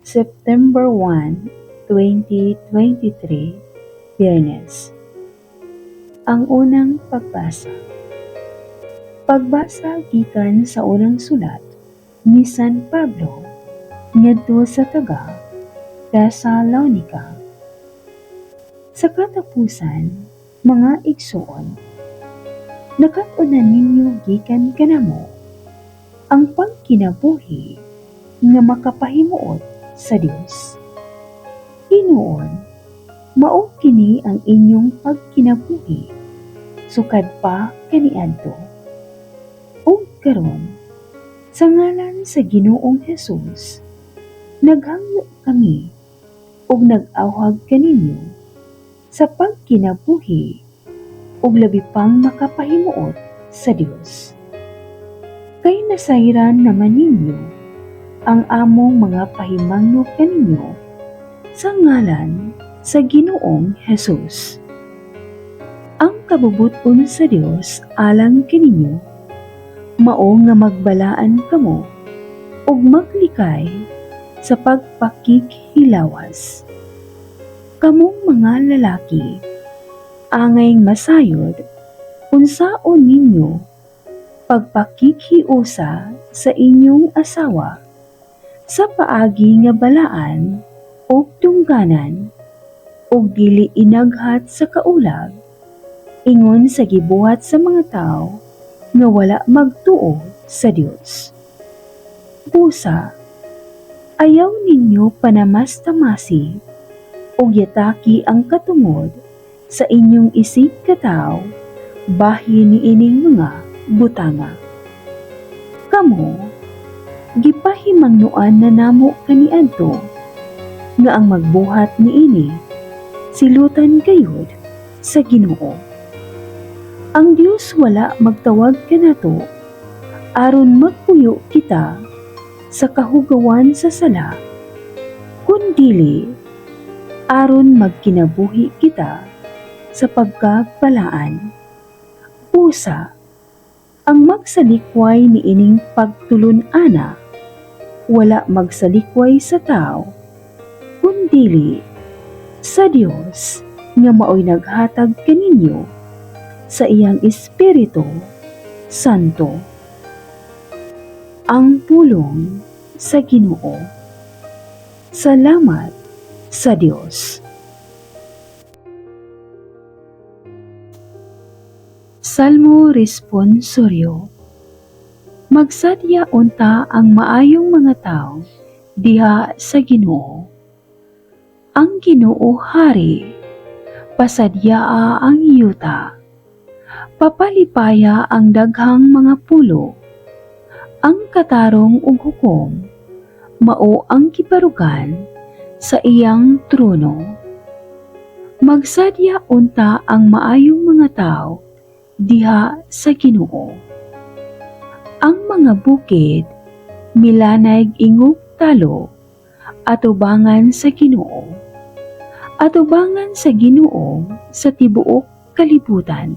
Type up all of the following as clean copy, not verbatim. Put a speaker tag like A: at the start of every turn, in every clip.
A: September 1, 2023, Biyernes. Ang unang pagbasa. Pagbasa gikan sa unang sulat ni San Pablo ngadto sa taga Thessalonica. Sa katapusan, mga igsoon, nakatunan ninyo gikan kanamo ang pagkinabuhi nga makapahimuot sa Dios. Hinuon, mao kini ang inyong pagkinabuhi sukad pa kaniadto. Ug karon, sa ngalan sa Ginoong Hesus, naghangyo kami ug nag-awhag kaninyo sa pagkinabuhi ug labi pang makapahimuot sa Dios. Kay nasayran naman ninyo ang among mga pahimangno kaninyo sa ngalan sa Ginoong Hesus. Ang kabubuton sa Dios alang kaninyo mao nga magbalaan kamo ug maglikay sa pagpakighilawas. Kamong mga lalaki, angay masayod unsaon ninyo pagpakighiusa sa inyong asawa sa paagi nga balaan ug tungganan ug dili inaghat sa kaulag ingon sa gibuhat sa mga tao nga wala magtuo sa Dios. Pusa, ayaw ninyo panamas-tamasi ug yataki ang katungod sa inyong isig katao bahin niining mga butanga. Kamo, gipahimangnuan na namo kaniadto nga ang magbuhat niini silutan gayud sa Ginoo. Ang Dios wala magtawag kanato aron magpuyo kita sa kahugawan sa sala, kundili aron magkinabuhi kita sa pagkabalaan. Pusa, ang magsalikway niining pagtulon-ana wala magsalikway sa tao, kundili sa Dios nga maoy naghatag kaninyo sa iyang Espiritu Santo. Ang pulong sa Ginoo. Salamat sa Dios. Salmo Responsorio. Magsadya unta ang maayong mga tao diha sa Ginoo. Ang Ginoo hari, pasadyaa ang yuta. Papalipaya ang daghang mga pulo. Ang katarong ug hukom, mao ang kiparugan sa iyang trono. Magsadya unta ang maayong mga tao diha sa Ginoo. Ang mga bukid milanay ingog talo atubangan sa Ginoo. Atubangan sa Ginoo sa tibuok kalibutan.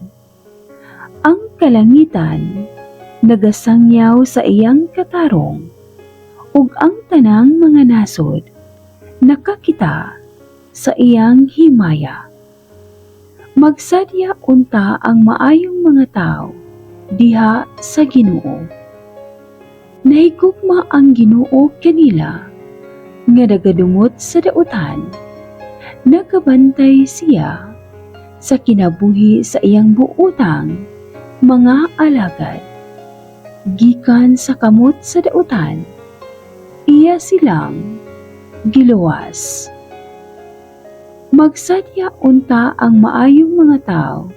A: Ang kalangitan nagasangyaw sa iyang katarong ug ang tanang mga nasod nakakita sa iyang himaya. Magsadya unta ang maayong mga tao diha sa Ginoo. Nahigugma ang Ginoo kanila nga nagadumot sa dautan. Nagabantay siya sa kinabuhi sa iyang buotang mga alagad. Gikan sa kamot sa dautan, iya silang giluwas. Magsadya unta ang maayong mga tao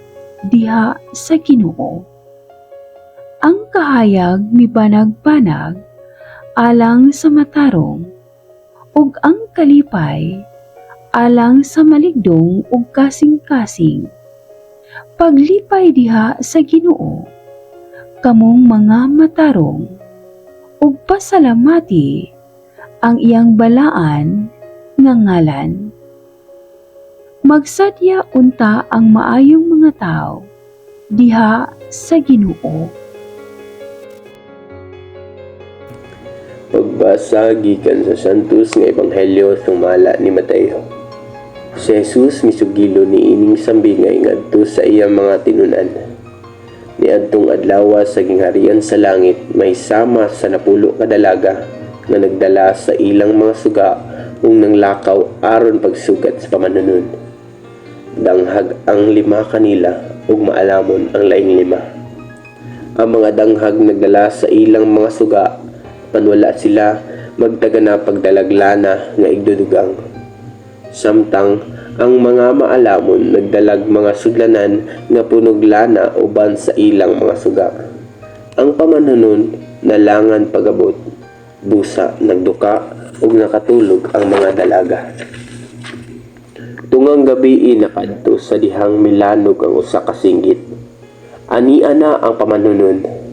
A: diha sa Ginoo. Ang kahayag mibanag-banag alang sa matarong, ug ang kalipay alang sa maligdong ug kasing-kasing. Paglipay diha sa Ginoo, kamong mga matarong, ug pasalamati ang iyang balaan nga ngalan. Magsadya unta ang maayong mga tao diha sa Ginoo.
B: Pagbasa gikan sa santos nga ebanghelyo sumala ni Mateo. Si Jesus misugilo ni ining sambingay ngadto sa iyang mga tinunan. Niadtong adlaw sa gingharian sa langit may sama sa napulo ka dalaga nga nagdala sa ilang mga suga ug nanglakaw aron pagsugat sa pamanunon. Danghag ang 5 kanila ug maalamon ang laing 5. Ang mga danghag nagdala sa ilang mga suga panwala sila magtagana pagdalaglana nga igdudugang. Samtang ang mga maalamon nagdalag mga sudlanan nga punog lana uban sa ilang mga suga. Ang pamanunon nalangan pagabot, busa nagduka ug nakatulog ang mga dalaga. Tungang gabi nakadto sa dihang milanog ang usa ka singgit. Ania na ang pamanunon.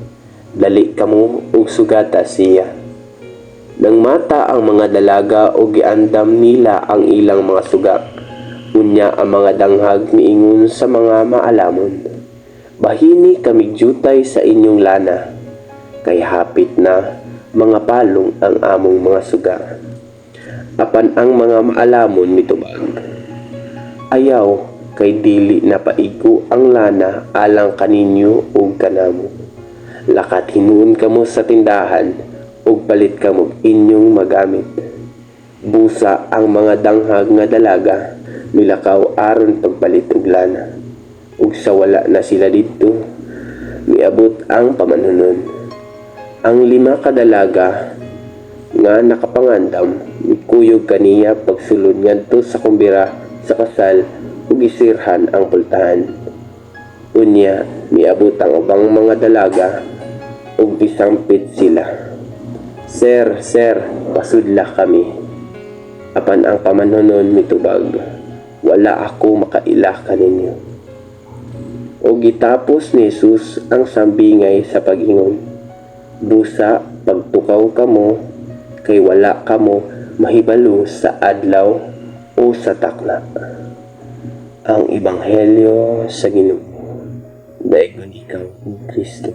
B: Dali kamo ug sugata siya. Nang mata ang mga dalaga o giandam nila ang ilang mga suga. Unya ang mga danghag niingon sa mga maalamon, bahini kami jutay sa inyong lana, kay hapit na mga palong ang among mga suga. Apan ang mga maalamon mitubag, ayaw kay dili na paigo ang lana alang kaninyo ug kanamo. Lakat hinuon kamo sa tindahan ug palit kamo inyong magamit. Busa ang mga danghag nga dalaga milakaw aron pagpalit og lana. Ug sa wala na sila didto, miabot ang pamanunon. Ang 5 ka dalaga nga nakapangandam mikuyog kaniya pagsulod ngadto sa kumbira sa kasal ug isirhan ang pultahan. Unya miabot ang ubang mga dalaga ug gisampit sila. Sir, pasudla kami. Apan ang pamanunon mitubag, wala ako makaila kaninyo. O gitapos ni Jesus ang sambingay sa pag-ingon, busa pagtukaw kamo, kay wala kamo mahibalo sa adlaw o sa takna. Ang Ebanghelyo sa Ginoo. Dayon ikaw, Kristo.